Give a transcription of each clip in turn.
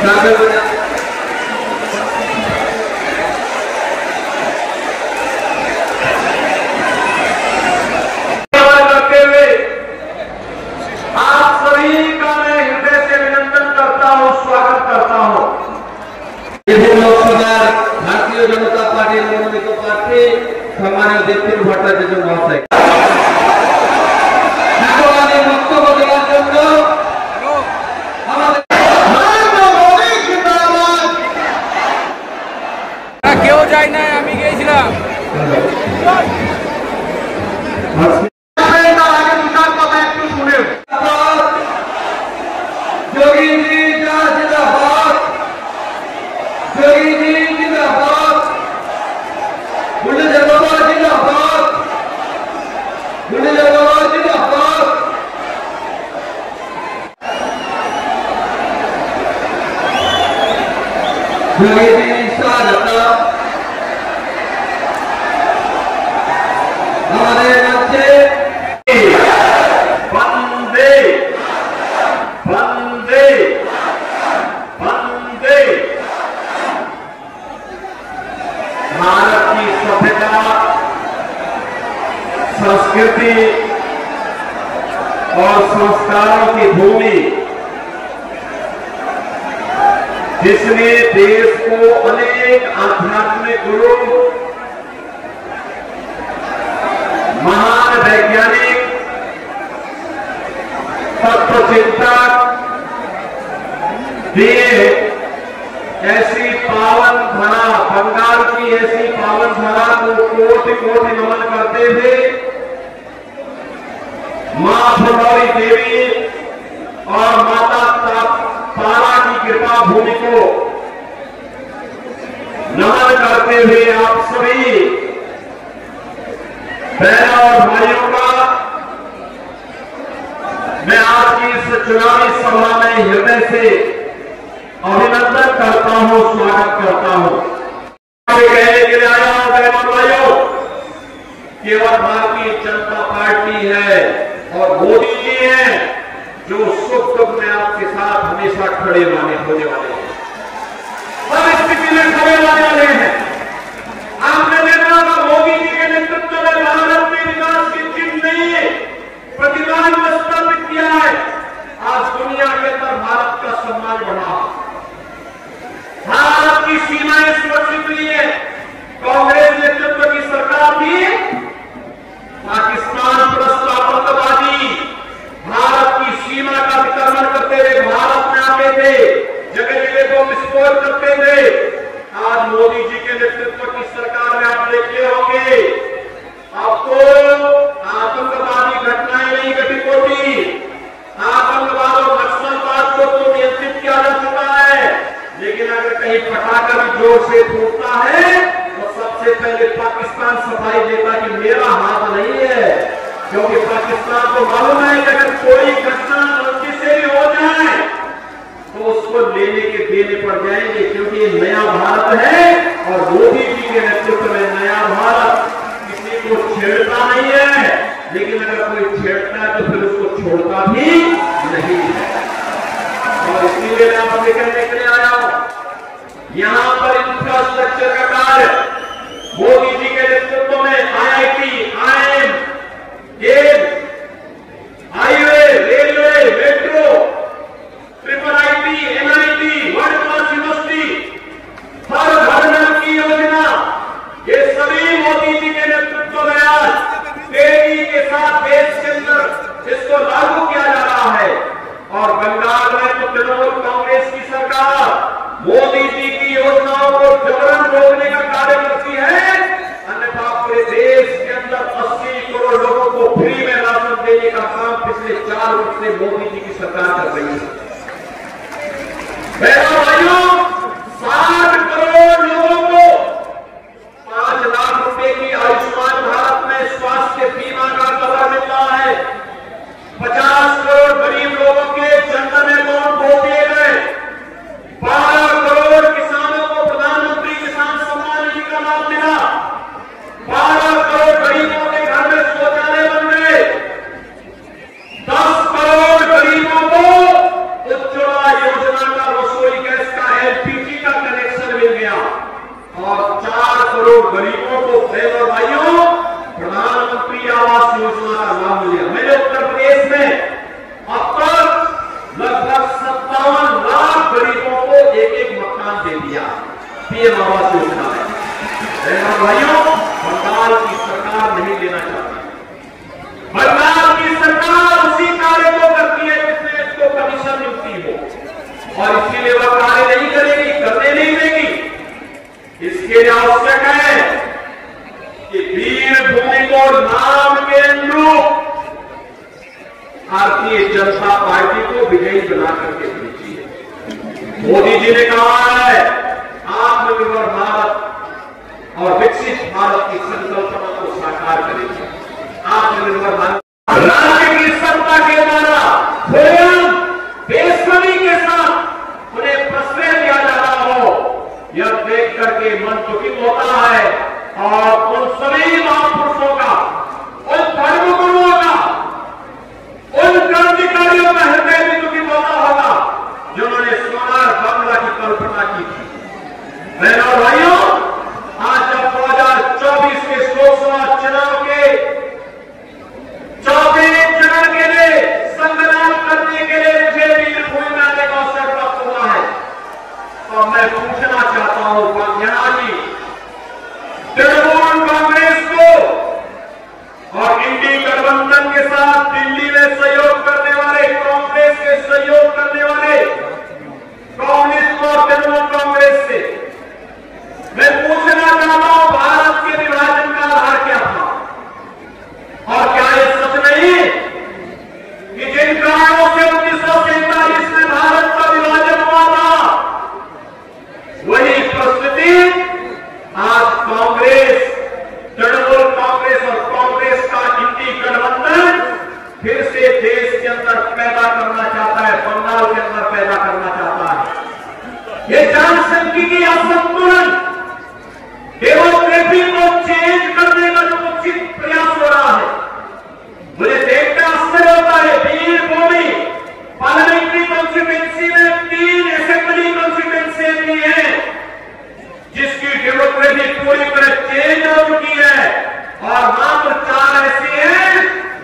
आप सभी का मैं हृदय से अभिनंदन करता हूं, स्वागत करता हूं। लोकसभा भारतीय जनता पार्टी मनोनीत प्रार्थी सम्मानीय दीप्ति भट्टाचार्य महोदय বক্তব্য দেওয়ার জন্য কেউ যায় না, আমি গিয়েছিলাম। हमारे बच्चे वंदे वंदे वंदे। भारत की सभ्यता, संस्कृति और संस्कारों की भूमि, जिसने देश को अनेक आध्यात्मिक गुरु, महान वैज्ञानिक, तत्वचिंतक दिए, ऐसी पावन धरा, बंगाल की ऐसी पावन धरा को कोटि कोटि नमन करते हुए मां भगवती देवी और माता तारा की कृपा भूमि को नमन करते हुए आप सभी बहनों और भाइयों का मैं आज की इस चुनावी सभा में हृदय से अभिनंदन करता हूं, स्वागत करता हूं। कहने के लिए आया हूं बहनों भाइयों, केवल भारतीय जनता पार्टी है और मोदी जी हैं जो सुख दुख में आपके साथ हमेशा खड़े होने वाले हैं, हर स्थिति में खड़े होने वाले हैं। आपने देखा होगा मोदी जी के नेतृत्व में भारत ने विकास की चिन्ह नहीं प्रतिमान स्थापित किया है। आज दुनिया के अंदर भारत का सम्मान बढ़ा, भारत की सीमाएं सुरक्षित हुई है। कांग्रेस नेतृत्व की सरकार थी, पाकिस्तान परस्त आतंकवादी भारत की सीमा का अतिक्रमण करते हुए भारत में आते थे, जगह जगह को विस्फोट करते थे। आज मोदी जी के नेतृत्व की सरकार में आप देखते होंगे, आपको आतंकवादी घटनाएं नहीं घटित होती, आतंकवाद और नक्सलवाद को तो नियंत्रित किया जा चुका है। लेकिन अगर कहीं पटाखा भी जोर से फूटता है तो सबसे पहले पाकिस्तान सफाई देता कि मेरा हाथ नहीं है, क्योंकि पाकिस्तान को मालूम है कि अगर कोई घटना गलती से भी हो जाए तो उसको लेने के देने पड़ जाएंगे, क्योंकि ये नया भारत है और मोदी जी के नेतृत्व में नया भारत किसी को छेड़ता नहीं है, लेकिन अगर कोई छेड़ता है तो फिर उसको छोड़ता भी नहीं है। और इसीलिए मैं आपसे कहने के लिए आया हूं, यहां पर इंफ्रास्ट्रक्चर का कार्य मोदी जी के नेतृत्व में IIT, IIM, highway, railway, metro, IIIT, NIT, world class university, हर घर नल की योजना, ये सभी मोदी जी के नेतृत्व में आज तेजी के साथ देश के अंदर इसको लागू किया जा रहा है। और बंगाल में तो तृणमूल कांग्रेस की सरकार मोदी जी की योजनाओं को जबरन रोकने का कार्य करती है, अन्यथा पूरे देश के अंदर 80 करोड़ लोगों को फ्री में राशन देने का काम पिछले 4 वर्ष से मोदी जी की सरकार कर रही है। भाइयों, 60 करोड़ लोगों को 5 लाख रुपए की आयुष्मान भारत में स्वास्थ्य बीमा का कवर मिल रहा है। 50 करोड़ गरीब लोगों के जनधन अकाउंट खो दिए गए। 12 करोड़ किसानों को प्रधानमंत्री किसान सम्मान निधि का लाभ मिला। 12 करोड़ गरीबों के घर में शौचालय बन गए। 10 करोड़ गरीबों को उज्ज्वला योजना का रसोई गैस का मोदी जी ने कहा है आत्मनिर्भर भारत और विकसित भारत की संकल्पना को साकार करेंगे। आत्मनिर्भर भारत राज्य की सत्ता के द्वारा खुलेआम बेशर्मी के साथ उन्हें प्रश्रय दिया जा रहा हो, यह देख करके मन दुखित होता है। और उन सभी महापुरुषों का, उन धर्मगुरुओं का, उन क्रांतिकारियों का हृदय भी दुखित होता होगा जिन्होंने सोनार बांग्ला की कल्पना की थी। बहनों और भाइयों, आज जब 2024 के लोकसभा चुनाव के चौथे चरण के लिए संग्राम करने के लिए मुझे वीरभूमि में आने का अवसर प्राप्त हुआ है, तो मैं पूछना चाहता हूं यहां जी तृणमूल कांग्रेस को और इंडी गठबंधन के साथ दिल्ली में सहयोग करने वाले, कांग्रेस के सहयोग करने वाले कम्युनिस्ट और तृणमूल कांग्रेस से मैं पूछना चाहता हूं भारत के विभाजन का आधार क्या था? और क्या यह सच नहीं कि जिन कारणों से 1947 में भारत का विभाजन हुआ था, वही परिस्थिति आज कांग्रेस, तृणमूल कांग्रेस और कांग्रेस का इंडी गठबंधन फिर से देश के अंदर पैदा करना चाहता है, बंगाल के अंदर पैदा करना चाहता है। ये जनसांख्यिकी असंतुलन, डेमोग्राफी को चेंज करने का जो कुछ प्रयास हो रहा है, मुझे देखकर आश्चर्य होता है। वीरभूमि पार्लियामेंट्री कॉन्स्टिट्यूंसी में 3 असेंबली कॉन्स्टिट्यूंसी भी है जिसकी डेमोग्राफी पूरी तरह चेंज हो चुकी है, और मात्र 4 ऐसी हैं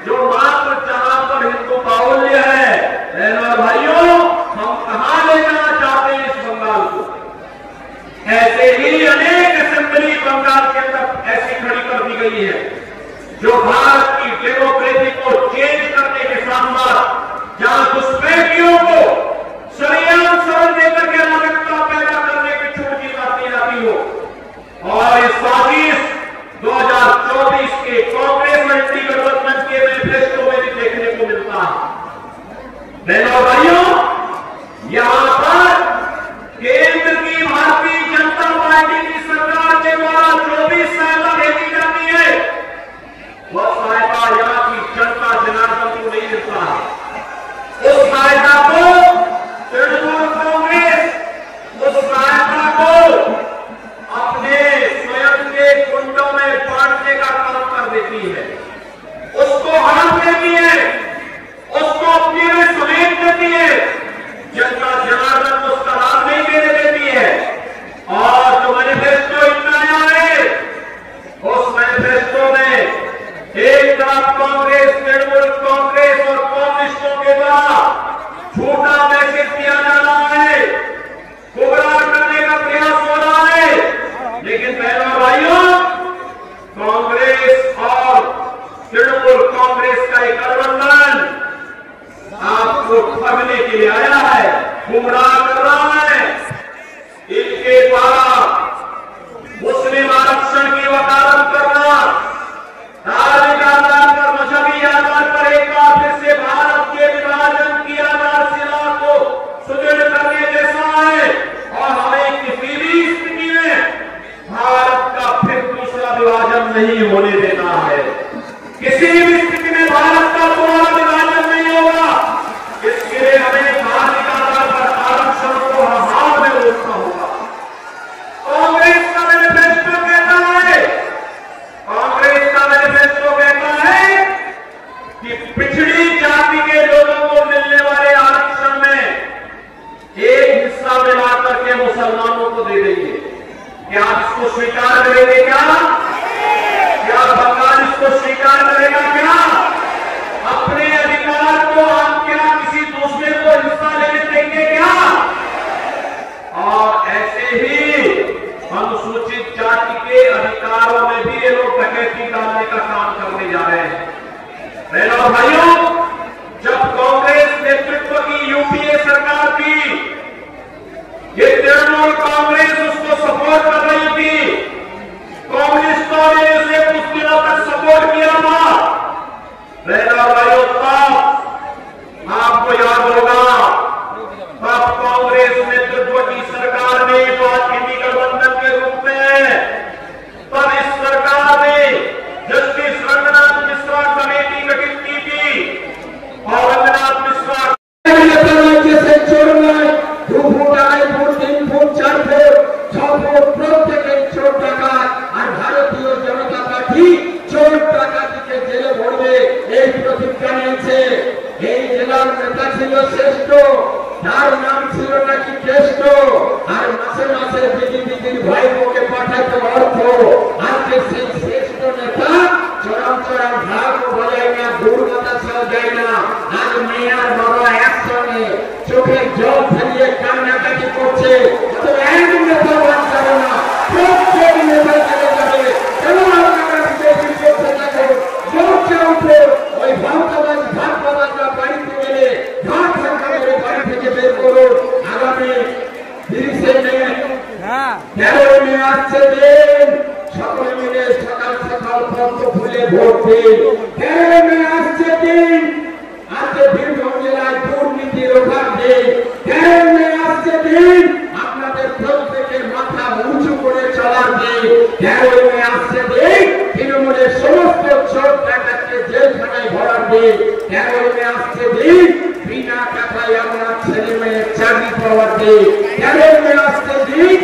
जो मात्र जहां पर हिंदू बाहुल्य है। बहनों और भाइयों, हम कहां ले जाना चाहते हैं इस बंगाल को? ऐसे ही अनेक असेंबली बंगाल के अंदर ऐसी खड़ी कर दी गई है जो भारत की डेमोक्रेसी को चेंज करने के साथ साथ जहां घुसपैठियों को सरियाम शरण देकर के नागरिकता पैदा करने की छूट दी जाती हो। और इस साजिश 2024 के कांग्रेस एंटी गठबंधन के मैनिफेस्टो में भी देखने को मिलता है। बहनों और भाइयों, यहां पर केंद्र की भारतीय जनता पार्टी की सरकार के द्वारा 24 सहायता भेजी जाती है, वह सहायता यहाँ की जनता जनार्दन को नहीं मिलता है। उस सहायता को तृणमूल कांग्रेस उस सहायता को अपने स्वयं के कुंडों में बांटने का काम कर देती है, उसको हड़प देती है, उसको अपने में समेट देती है, जनता जनार्दन को उसका लाभ नहीं देने देती है। और जो मैनिफेस्टो इतना आया है, उस मैनिफेस्टो में एक तरफ कांग्रेस, तृणमूल कांग्रेस और कम्युनिस्टों के द्वारा झूठा मैसेज दिया जा रहा है, गुमराह करने का प्रयास हो रहा है। लेकिन बहनों और भाइयों, कांग्रेस और तृणमूल कांग्रेस का एक गठबंधन आपको ठगने के लिए आया है, गुमराह कर रहा है। इनके द्वारा मुस्लिम आरक्षण की वकालत करना, धार्मिक आधार पर, मजहबी आधार पर एक बार फिर से भारत के विभाजन की आधारशिला को सुदृढ़ करने जैसा है। और हमें किसी भी स्थिति में भारत का फिर दूसरा विभाजन नहीं होने देना है। किसी भी स्थिति में भारत का दोबारा विभाजन नहीं होगा। इसके लिए हमें धार्मिक आधार पर आरक्षण को हाथ में रोकना होगा। कांग्रेस का मैनिफेस्टो कहता है, कांग्रेस का मैनिफेस्टो कहता है कि पिछड़ी जाति के लोगों को मिलने वाले आरक्षण में एक हिस्सा मिला करके मुसलमानों को दे देंगे। क्या आप इसको स्वीकार करेंगे? क्या बंगाल इसको स्वीकार करेगा? क्या अपने अधिकार को हम क्या किसी दूसरे को हिस्सा लेने देंगे? क्या? और ऐसे ही अनुसूचित जाति के अधिकारों में भी ये लोग डकैती डालने का काम करने जा रहे हैं। बहनों और भाइयों, जब कांग्रेस नेतृत्व की यूपीए सरकार थी, ये तृणमूल कांग्रेस उसको सपोर्ट कर रही थी, कम्युनिस्टों ने इसे कुछ दिनों तक सपोर्ट किया था। बहनों और भाइयों, तब आपको याद होगा, तब कांग्रेस नेतृत्व কান্নাকাটি করছে, এক নেতা বাদ যাবে না, প্রত্যেক নেতা চলে যাবে। এবং আপনারা বিজেপির পক্ষে থাকুন, জোরছে উঠে ওই ভাতবাজাররা বাড়িতে গেলে ভাত সরকারের বাড়ি থেকে বের করুন। আগামী 30 মে 13 মে আসছে দিন, সকলে মিলে সকাল সকাল পদ্ম ফুলে ভোট দিন। 13 মে আসছে দিন, আজকে বীরভূম জেলায় দুর্নীতি রোখার দিন। 13 মে আসছে দিন, আপনাদের প্রত্যেকের মাথা উঁচু করে চলার দিন। 13 মে আসছে দিন, তৃণমূলের সমস্ত চোর ডাকাতকে জেলখানায় ভরার দিন। 13 মে আসছে দিন, বিনা টাকায় আমরা ছেলে মেয়ের চাকরি পাওয়ার দিন। 13 মে আসছে দিন,